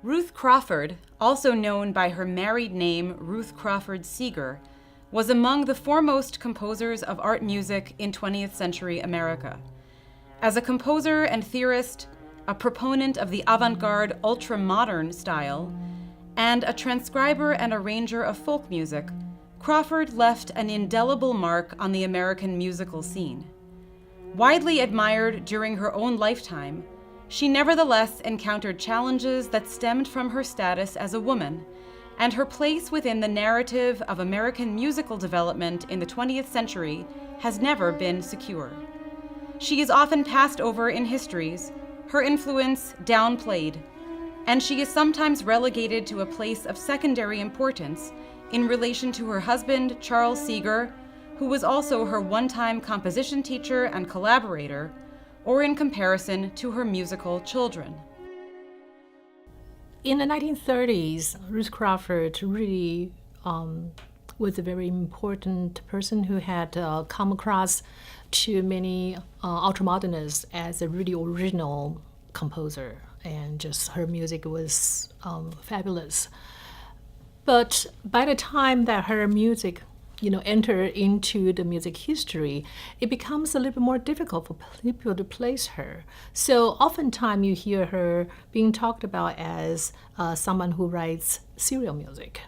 Ruth Crawford, also known by her married name Ruth Crawford Seeger, was among the foremost composers of art music in 20th century America. As a composer and theorist, a proponent of the avant-garde ultra-modern style, and a transcriber and arranger of folk music, Crawford left an indelible mark on the American musical scene. Widely admired during her own lifetime, she nevertheless encountered challenges that stemmed from her status as a woman and her place within the narrative of American musical development in the 20th century has never been secure. She is often passed over in histories, her influence downplayed, and she is sometimes relegated to a place of secondary importance in relation to her husband, Charles Seeger, who was also her one-time composition teacher and collaborator, or in comparison to her musical children. In the 1930s, Ruth Crawford really was a very important person who had come across to many ultramodernists as a really original composer, and just her music was fabulous. But by the time that her music enter into the music history, it becomes a little bit more difficult for people to place her. So oftentimes you hear her being talked about as someone who writes serial music.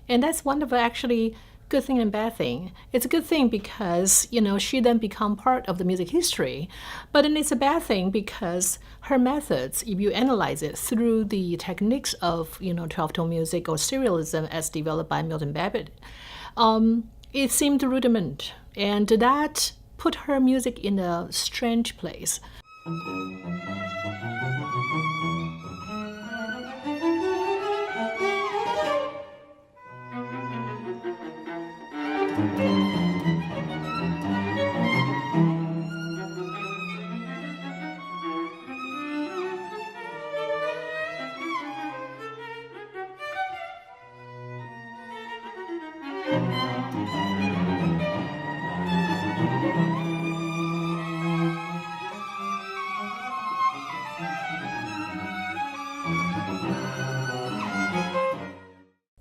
And that's one of the actually good thing and bad thing. It's a good thing because, she then become part of the music history. But then it's a bad thing because her methods, if you analyze it through the techniques of, 12-tone music or serialism as developed by Milton Babbitt, it seemed rudiment, and that put her music in a strange place.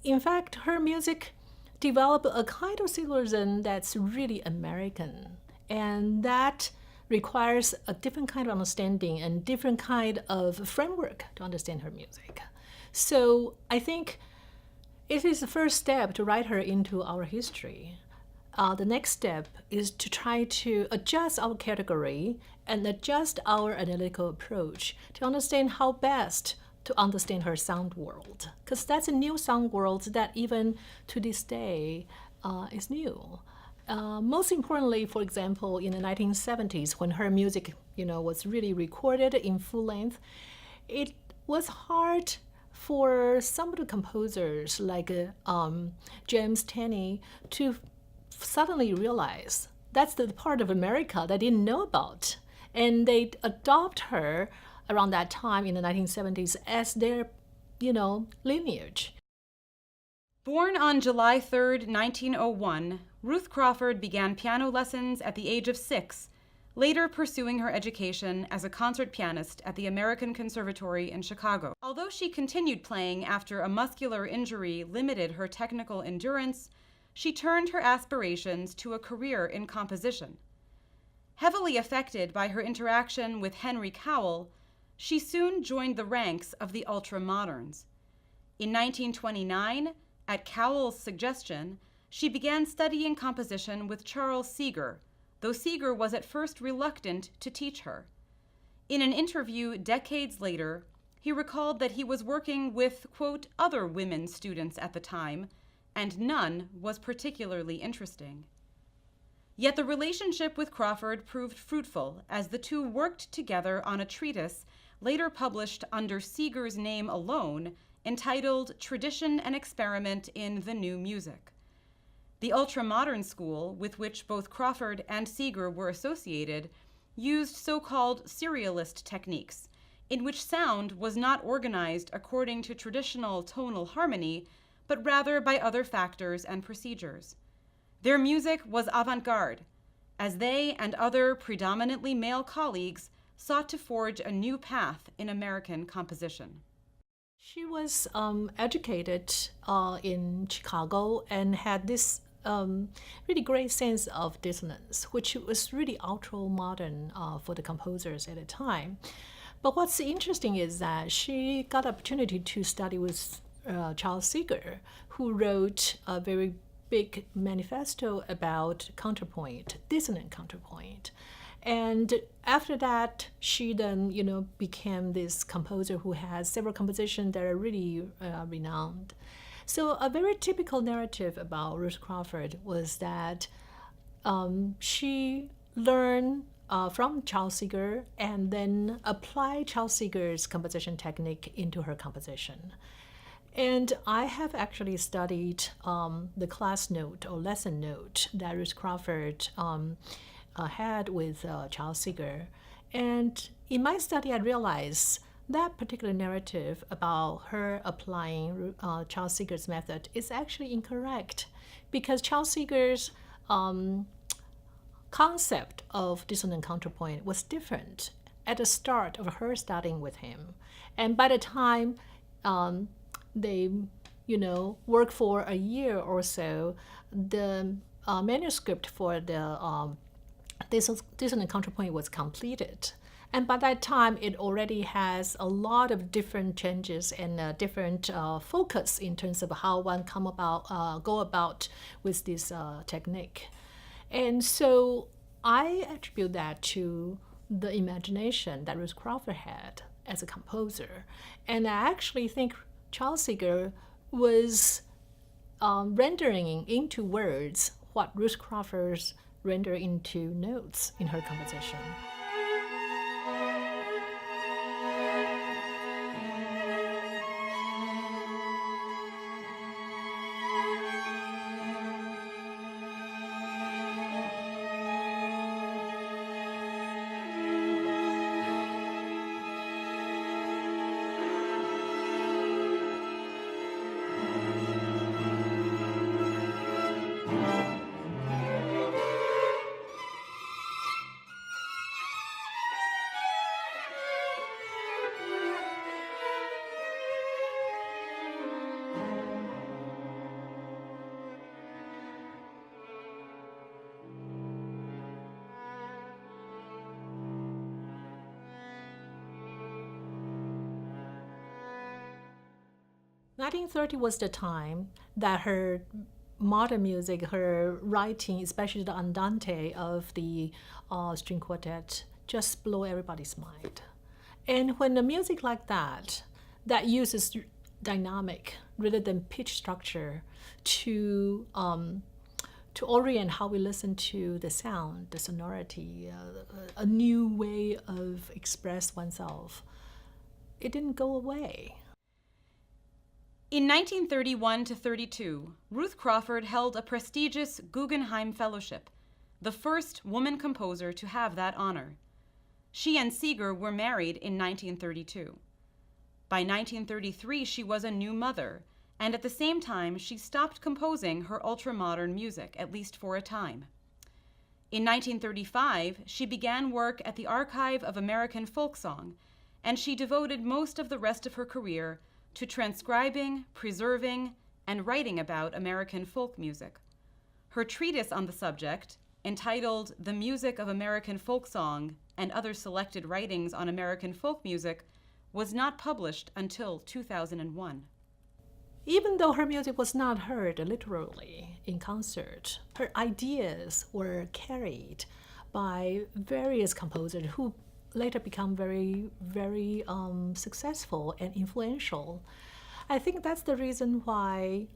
In fact, her music developed a kind of serialism that's really American, and that requires a different kind of understanding and different kind of framework to understand her music. So I think it is the first step to write her into our history. The next step is to try to adjust our category and adjust our analytical approach to understand how best to understand her sound world, because that's a new sound world that even to this day is new. Most importantly, for example, in the 1970s, when her music, was really recorded in full length, it was hard for some of the composers like James Tenney to suddenly realize that's the part of America they didn't know about, and they adopt her around that time in the 1970s as their, lineage. Born on July 3, 1901, Ruth Crawford began piano lessons at the age of 6, later pursuing her education as a concert pianist at the American Conservatory in Chicago. Although she continued playing after a muscular injury limited her technical endurance, she turned her aspirations to a career in composition. Heavily affected by her interaction with Henry Cowell, she soon joined the ranks of the ultramoderns. In 1929, at Cowell's suggestion, she began studying composition with Charles Seeger, though Seeger was at first reluctant to teach her. In an interview decades later, he recalled that he was working with, quote, other women students at the time, and none was particularly interesting. Yet the relationship with Crawford proved fruitful as the two worked together on a treatise later published under Seeger's name alone, entitled Tradition and Experiment in the New Music. The ultramodern school, with which both Crawford and Seeger were associated, used so-called serialist techniques, in which sound was not organized according to traditional tonal harmony, but rather by other factors and procedures. Their music was avant-garde, as they and other predominantly male colleagues sought to forge a new path in American composition. She was educated in Chicago and had this really great sense of dissonance, which was really ultra modern for the composers at the time. But what's interesting is that she got opportunity to study with Charles Seeger, who wrote a very big manifesto about counterpoint, dissonant counterpoint. And after that, she then, became this composer who has several compositions that are really renowned. So a very typical narrative about Ruth Crawford was that she learned from Charles Seeger and then applied Charles Seeger's composition technique into her composition. And I have actually studied the class note or lesson note that Ruth Crawford had with Charles Seeger. And in my study, I realized that particular narrative about her applying Charles Seeger's method is actually incorrect, because Charles Seeger's concept of dissonant counterpoint was different at the start of her studying with him. And by the time they, work for a year or so, the manuscript for the dissonant counterpoint was completed. And by that time, it already has a lot of different changes and different focus in terms of how one go about with this technique. And so I attribute that to the imagination that Ruth Crawford had as a composer. And I actually think Charles Seeger was rendering into words what Ruth Crawford's rendered into notes in her composition. (1930) was the time that her modern music, her writing, especially the andante of the string quartet, just blow everybody's mind. And when the music like that uses dynamic rather than pitch structure to orient how we listen to the sound, the sonority, a new way of express oneself, it didn't go away. In 1931 to 32, Ruth Crawford held a prestigious Guggenheim Fellowship, the first woman composer to have that honor. She and Seeger were married in 1932. By 1933, she was a new mother, and at the same time, she stopped composing her ultra-modern music, at least for a time. In 1935, she began work at the Archive of American Folk Song, and she devoted most of the rest of her career to transcribing, preserving, and writing about American folk music. Her treatise on the subject, entitled The Music of American Folk Song and Other Selected Writings on American Folk Music, was not published until 2001. Even though her music was not heard literally in concert, her ideas were carried by various composers who later become very, very successful and influential. I think that's the reason why,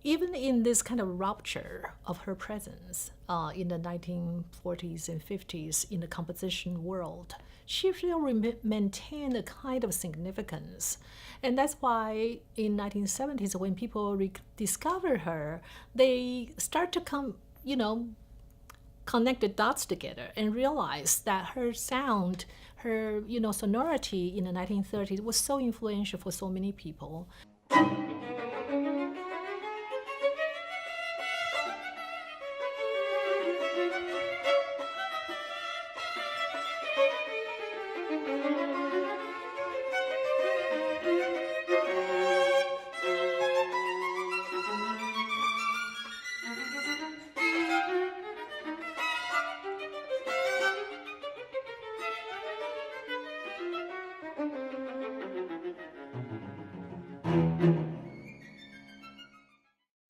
even in this kind of rupture of her presence in the 1940s and 50s in the composition world, she still maintained a kind of significance. And that's why in 1970s, when people rediscover her, they start to connect the dots together and realize that her sound, her sonority in the 1930s was so influential for so many people.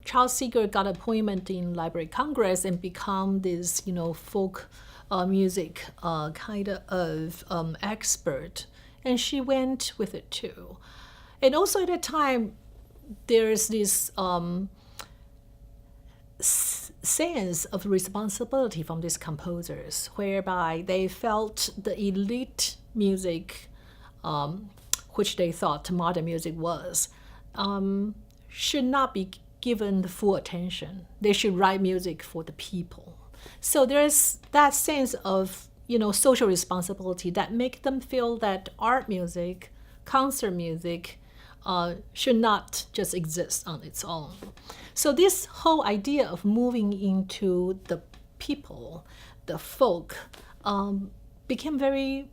Charles Seeger got appointment in Library of Congress and become this, folk music kind of expert. And she went with it too. And also at that time, there's this sense of responsibility from these composers, whereby they felt the elite music, which they thought modern music was, should not be given the full attention. They should write music for the people. So there's that sense of social responsibility that make them feel that art music, concert music, should not just exist on its own. So this whole idea of moving into the people, the folk, became very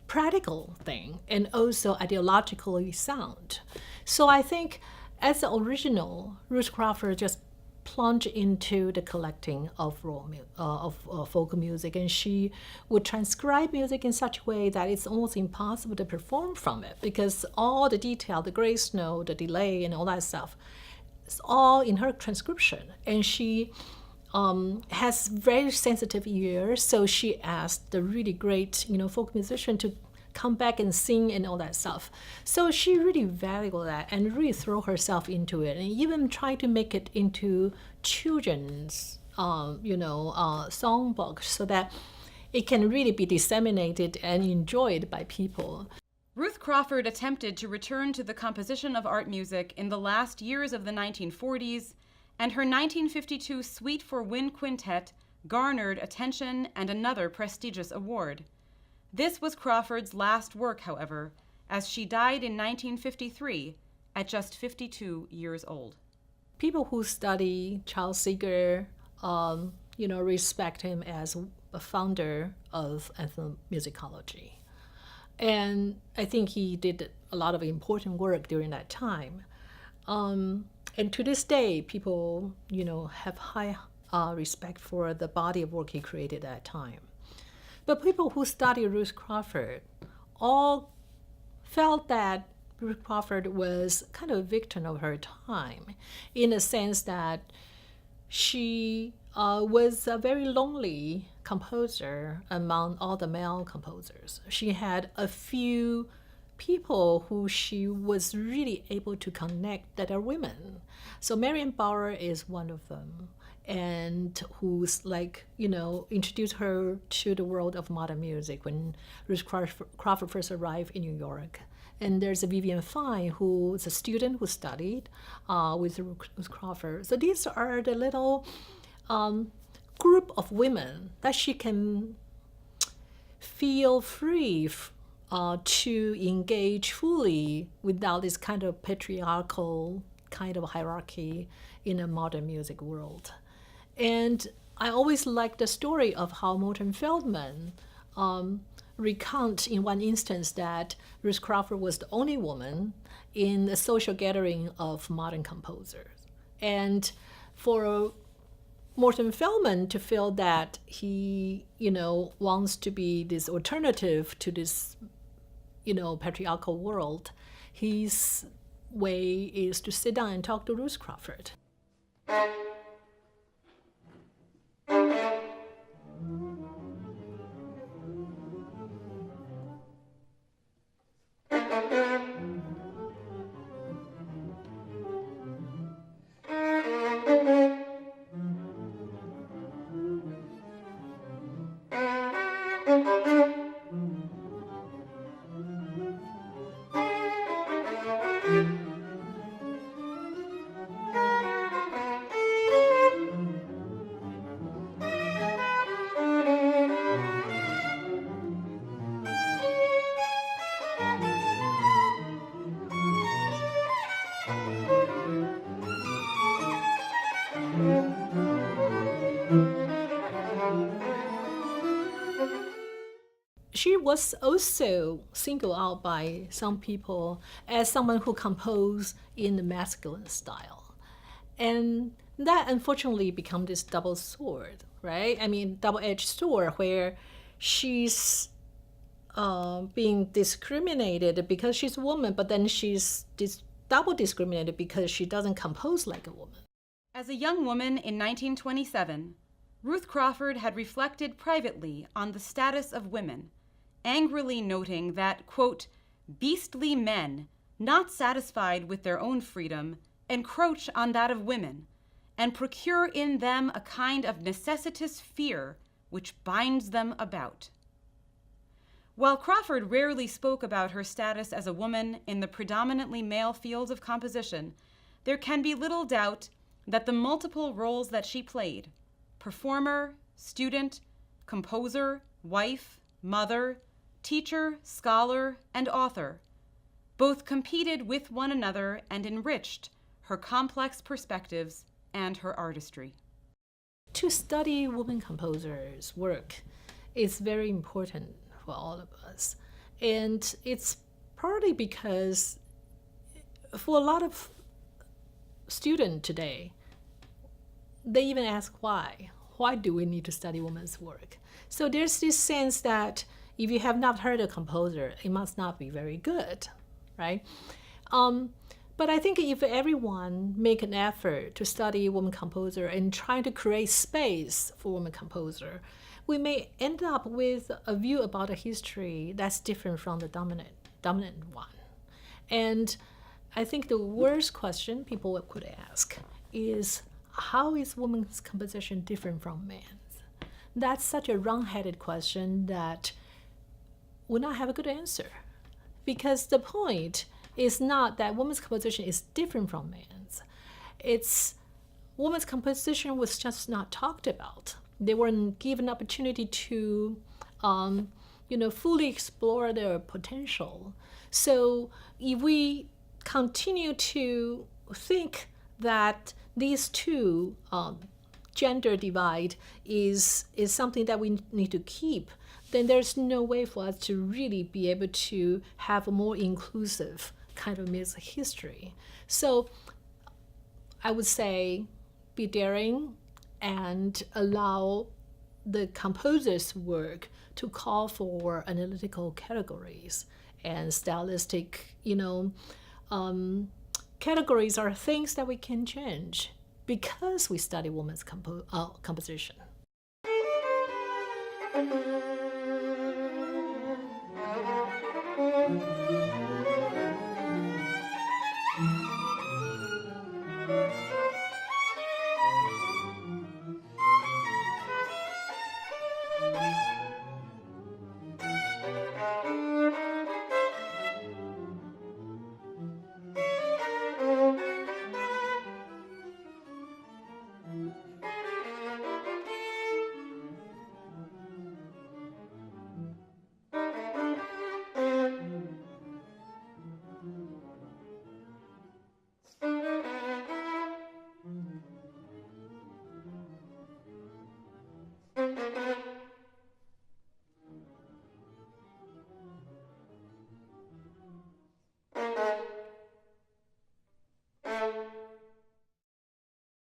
practical thing and also ideologically sound. So I think as the original, Ruth Crawford just plunged into the collecting of folk music, and she would transcribe music in such a way that it's almost impossible to perform from it because all the detail, the grace note, the delay, and all that stuff, it's all in her transcription. And she has very sensitive ears, so she asked the really great, folk musician to come back and sing and all that stuff. So she really valued that and really threw herself into it and even tried to make it into children's, songbook so that it can really be disseminated and enjoyed by people. Ruth Crawford attempted to return to the composition of art music in the last years of the 1940s, and her 1952 Suite for Wind Quintet garnered attention and another prestigious award. This was Crawford's last work, however, as she died in 1953 at just 52 years old. People who study Charles Seeger, respect him as a founder of ethnomusicology. And I think he did a lot of important work during that time. And to this day, people, have high respect for the body of work he created at that time. But people who study Ruth Crawford all felt that Ruth Crawford was kind of a victim of her time in the sense that she was a very lonely composer among all the male composers. She had a few people who she was really able to connect that are women. So Marian Bauer is one of them, and who's introduced her to the world of modern music when Ruth Crawford first arrived in New York. And there's a Vivian Fine, who's a student who studied with Ruth Crawford. So these are the little group of women that she can feel free to engage fully without this kind of patriarchal kind of hierarchy in a modern music world. And I always like the story of how Morton Feldman recount in one instance that Ruth Crawford was the only woman in a social gathering of modern composers. And for Morton Feldman to feel that he, wants to be this alternative to this, patriarchal world, his way is to sit down and talk to Ruth Crawford. She was also singled out by some people as someone who composed in the masculine style. And that unfortunately became this double sword, right? I mean, double-edged sword where she's being discriminated because she's a woman, but then she's double discriminated because she doesn't compose like a woman. As a young woman in 1927, Ruth Crawford had reflected privately on the status of women, angrily noting that, quote, beastly men, not satisfied with their own freedom, encroach on that of women, and procure in them a kind of necessitous fear which binds them about. While Crawford rarely spoke about her status as a woman in the predominantly male fields of composition, there can be little doubt that the multiple roles that she played, performer, student, composer, wife, mother, teacher, scholar, and author, both competed with one another and enriched her complex perspectives and her artistry. To study women composers' work is very important for all of us. And it's partly because for a lot of students today, they even ask why. Why do we need to study women's work? So there's this sense that if you have not heard a composer, it must not be very good, right? But I think if everyone make an effort to study women composer and try to create space for women composer, we may end up with a view about a history that's different from the dominant one. And I think the worst question people could ask is, how is women's composition different from men's? That's such a wrong-headed question that will not have a good answer. Because the point is not that women's composition is different from men's. It's women's composition was just not talked about. They weren't given opportunity to fully explore their potential. So if we continue to think that these two gender divide is something that we need to keep, then there's no way for us to really be able to have a more inclusive kind of music history. So I would say be daring and allow the composer's work to call for analytical categories and stylistic, categories are things that we can change because we study women's composition.